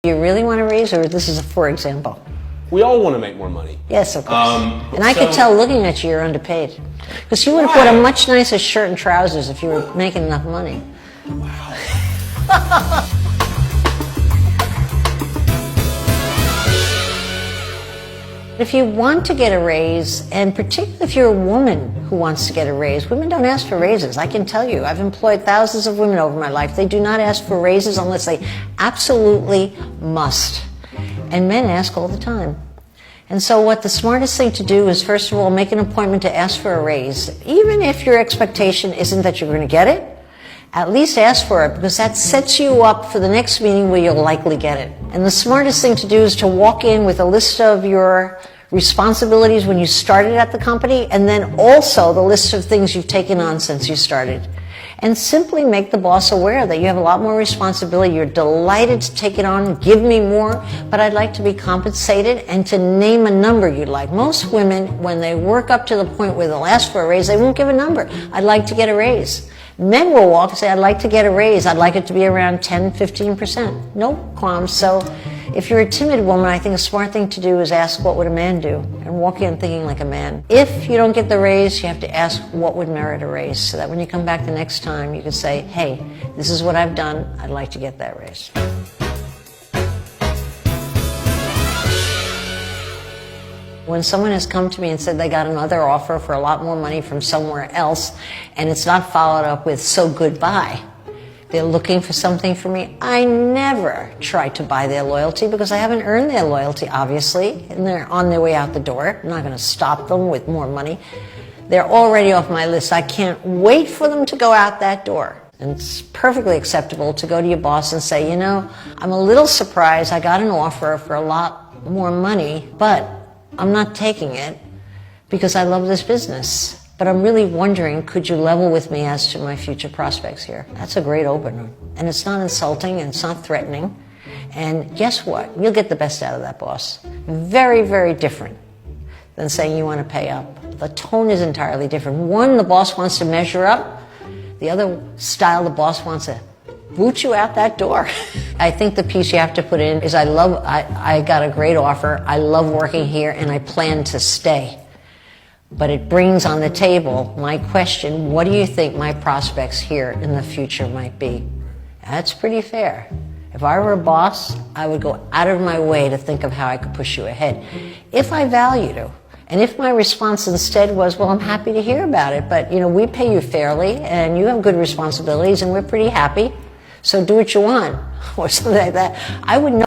Do you really want to raise, or this is a for example? We all want to make more money. Yes, of course. And I could tell looking at you, you're underpaid. Because you would have bought a much nicer shirt and trousers if you were making enough money. Wow. If you want to get a raise, and particularly if you're a woman who wants to get a raise, women don't ask for raises. I can tell you, I've employed thousands of women over my life. They do not ask for raises unless they absolutely must. And men ask all the time. And so what the smartest thing to do is, first of all, make an appointment to ask for a raise. Even if your expectation isn't that you're going to get it, at least ask for it, because that sets you up for the next meeting where you'll likely get it. And the smartest thing to do is to walk in with a list of your responsibilities when you started at the company, and then also the list of things you've taken on since you started. And simply make the boss aware that you have a lot more responsibility. You're delighted to take it on, give me more, but I'd like to be compensated, and to name a number you'd like. Most women, when they work up to the point where they'll ask for a raise, they won't give a number. I'd like to get a raise. Men will walk and say, I'd like to get a raise. I'd like it to be around 10, 15%. No qualms. So if you're a timid woman, I think a smart thing to do is ask, what would a man do? And walk in thinking like a man. If you don't get the raise, you have to ask what would merit a raise, so that when you come back the next time, you can say, hey, this is what I've done. I'd like to get that raise. When someone has come to me and said they got another offer for a lot more money from somewhere else, and it's not followed up with, so goodbye, they're looking for something from me, I never try to buy their loyalty, because I haven't earned their loyalty, obviously, and they're on their way out the door. I'm not going to stop them with more money. They're already off my list. I can't wait for them to go out that door. And it's perfectly acceptable to go to your boss and say, you know, I'm a little surprised. I got an offer for a lot more money, but I'm not taking it because I love this business. But I'm really wondering, could you level with me as to my future prospects here? That's a great opener. And it's not insulting, and it's not threatening. And guess what? You'll get the best out of that boss. Very, very different than saying you want to pay up. The tone is entirely different. One, the boss wants to measure up. The other style, the boss wants to boot you out that door. I think the piece you have to put in is, I got a great offer. I love working here, and I plan to stay. But it brings on the table my question, what do you think my prospects here in the future might be? That's pretty fair. If I were a boss, I would go out of my way to think of how I could push you ahead, if I value you. And if my response instead was, well, I'm happy to hear about it, but you know, we pay you fairly, and you have good responsibilities, and we're pretty happy, so do what you want, or something like that, I would know